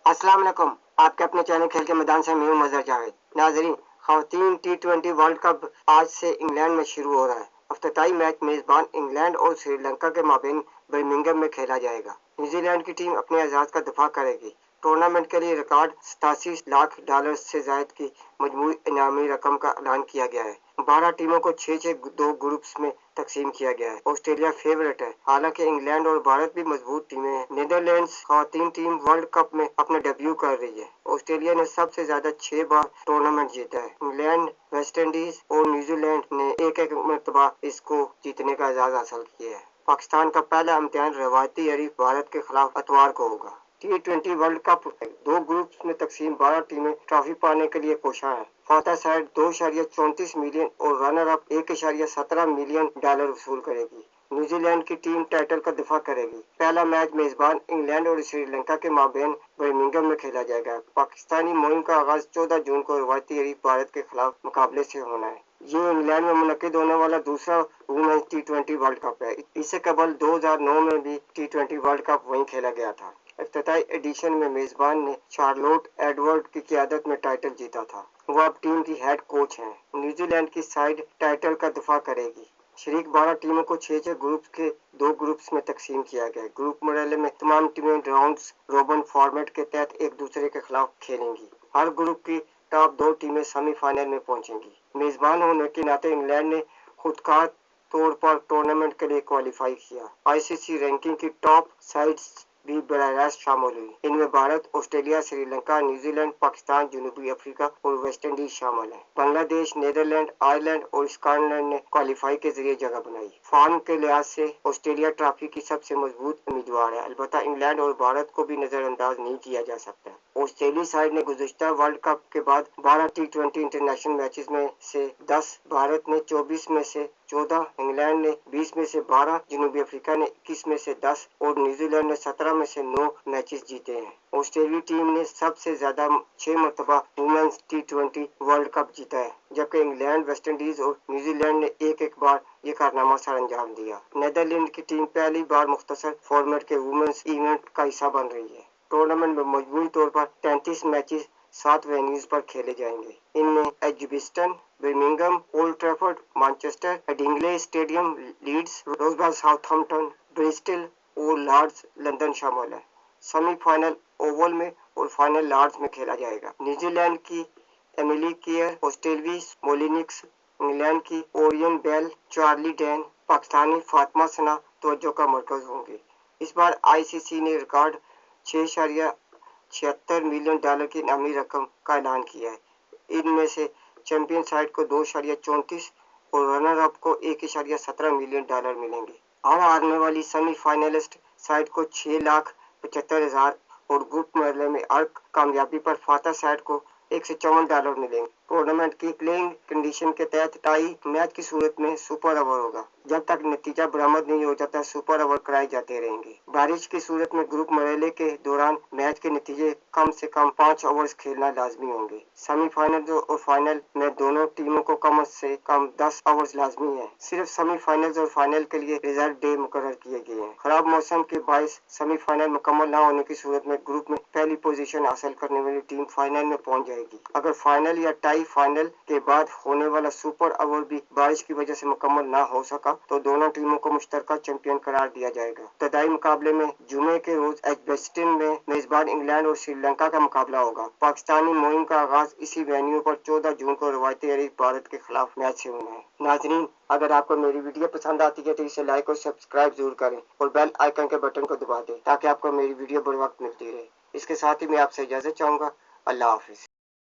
अस्सलाम वालेकुम। आपके अपने चैनल खेल के मैदान से मैं हूं मजहर जावेद। नाजरीन, ख़वातीन T20 वर्ल्ड कप आज से इंग्लैंड में शुरू हो रहा है। इफ्तिताई मैच मेज़बान इंग्लैंड और श्रीलंका के माबैन बर्मिंघम में खेला जाएगा। न्यूजीलैंड की टीम अपने एजाज़ का दफा करेगी। टूर्नामेंट के लिए रिकॉर्ड $87 लाख से जायद की मजमूई इनामी रकम का ऐलान किया गया है। 12 टीमों को 6-6 दो ग्रुप्स में तकसीम किया गया है। ऑस्ट्रेलिया फेवरेट है, हालांकि इंग्लैंड और भारत भी मजबूत टीमें हैं। नीदरलैंड्स ख़वातीन टीम वर्ल्ड कप में अपना डेब्यू कर रही है। ऑस्ट्रेलिया ने सबसे ज्यादा 6 बार टूर्नामेंट जीता है। इंग्लैंड, वेस्ट इंडीज और न्यूजीलैंड ने एक मरतबा इसको जीतने का एजाज हासिल किया है। पाकिस्तान का पहला इम्तिहान रवायती हरीफ भारत के खिलाफ इतवार को होगा। T20 वर्ल्ड कप दो ग्रुप्स में तकसीम 12 टीमें ट्रॉफी पाने के लिए कोशां हैं। फातह साइड $2.34 मिलियन और रनर अप $1.17 मिलियन वसूल करेगी। न्यूजीलैंड की टीम टाइटल का दफा करेगी। पहला मैच मेजबान इंग्लैंड और श्रीलंका के माबैन बर्मिंघम में खेला जाएगा। पाकिस्तानी मुहिम का आगाज 14 जून को रवायती हरीफ भारत के खिलाफ मुकाबले से होना है। ये इंग्लैंड में मुनक्किद होने वाला दूसरा वुमेन्स T20 वर्ल्ड कप है। इससे कबल 2009 में भी T20 वर्ल्ड कप वहीं खेला गया था। इफ्तिताई एडिशन में मेजबान ने चार्लोट एडवर्ड की क़यादत में टाइटल जीता था। वो अब टीम की हेड कोच हैं। न्यूजीलैंड की साइड टाइटल का दफा करेगी। शरीक 12 टीमों को 6-6 ग्रुप के दो ग्रुप्स में तकसीम किया गया। ग्रुप मुकाबले में तमाम टीमें राउंड्स रोबन फॉर्मेट के तहत एक दूसरे के खिलाफ खेलेंगी। हर ग्रुप की टॉप 2 टीमें सेमीफाइनल में पहुंचेंगी। मेजबान होने के नाते इंग्लैंड ने खुदकार तौर पर टूर्नामेंट के लिए क्वालिफाई किया। आईसीसी रैंकिंग की टॉप साइड्स भी बराह रास्त शामिल हुई। इनमें भारत, ऑस्ट्रेलिया, श्रीलंका, न्यूजीलैंड, पाकिस्तान, जनूबी अफ्रीका और वेस्ट इंडीज शामिल है। बांग्लादेश, नीदरलैंड, आयरलैंड और स्कॉटलैंड ने क्वालिफाई के जरिए जगह बनाई। फॉर्म के लिहाज से ऑस्ट्रेलिया ट्रॉफी की सबसे मजबूत उम्मीदवार है। अलबत्ता इंग्लैंड और भारत को भी नजरअंदाज नहीं किया जा सकता। ऑस्ट्रेलियाई साइड ने गुज़िश्ता वर्ल्ड कप के बाद 12 T20 इंटरनेशनल मैचेस में से 10, भारत ने 24 में से 14, इंग्लैंड ने 20 में से 12, जनूबी अफ्रीका ने 21 में से 10 और न्यूजीलैंड ने 17 में से 9 मैचेस जीते हैं। ऑस्ट्रेलियाई टीम ने सबसे ज्यादा 6 मरतबा वुमेन्स T20 वर्ल्ड कप जीता है, जबकि इंग्लैंड, वेस्ट इंडीज और न्यूजीलैंड ने एक बार ये कारनामा सर अंजाम दिया। नीदरलैंड की टीम पहली बार मुख्तसर फॉर्मेट के वुमेन्स इवेंट का हिस्सा बन रही है। टूर्नामेंट में मजमूई तौर पर 33 मैचेस 7 वेन्यूज पर खेले जाएंगे। इनमें Edgbaston, Birmingham, Old Trafford, Manchester, Headingley stadium, Leeds, Rose Bowl, Southampton, Bristol और लॉर्ड्स लंदन शामिल है। सेमीफाइनल ओवल में और फाइनल लॉर्ड्स में खेला जाएगा। न्यूजीलैंड की एमिली केयर, ऑस्ट्रेलियाई मोलिनिक्स, इंग्लैंड की ओरियन Bell, Charlie Dean, Pakistani Fatima Sana तवज्जो का मरकज होंगे। इस बार आईसीसी ने रिकॉर्ड $6.76 मिलियन की इनामी रकम का ऐलान किया है। इनमें से चैंपियन साइड को 2.34 और रनर अप को $1.17 मिलियन मिलेंगे। हर हारने वाली सेमीफाइनलिस्ट साइड को $6,75,000 और ग्रुप मुकाबले में हर कामयाबी पर फातह साइड को $154 मिलेंगे। टूर्नामेंट की प्लेइंग कंडीशन के तहत टाई मैच की सूरत में सुपर ओवर होगा। जब तक नतीजा बरामद नहीं हो जाता, सुपर ओवर कराए जाते रहेंगे। बारिश की सूरत में ग्रुप मुकाबले के दौरान मैच के नतीजे कम से कम 5 ओवर्स खेलना लाजमी होंगे। सेमीफाइनल और फाइनल में दोनों टीमों को कम से कम 10 ओवर्स लाजमी है। सिर्फ सेमीफाइनल और फाइनल के लिए रिजर्व डे मुकर्रर किए गए हैं। खराब मौसम के बायस सेमीफाइनल मुकम्मल न होने की सूरत में ग्रुप में पहली पोजीशन हासिल करने वाली टीम फाइनल में पहुंच जाएगी। अगर फाइनल या टाई फाइनल के बाद होने वाला सुपर ओवर भी बारिश की वजह से मुकम्मल न हो सका तो दोनों टीमों को मुश्तरका चैंपियन करार दिया जाएगा। इब्तदाई मुकाबले में जुमे के रोज एजबेस्टन में मेजबान इंग्लैंड और श्रीलंका का मुकाबला होगा। पाकिस्तानी मुहिम का आगाज इसी वेन्यू पर 14 जून को रवायती हरीफ भारत के खिलाफ मैच से होना है। नाजरीन, अगर आपको मेरी वीडियो पसंद आती है तो इसे लाइक और सब्सक्राइब जरूर करें और बेल आइकन के बटन को दबा दें ताकि आपको मेरी वीडियो बर वक्त मिलती रहे। इसके साथ ही मैं आपसे इजाजत चाहूंगा। अल्लाह हाफिज।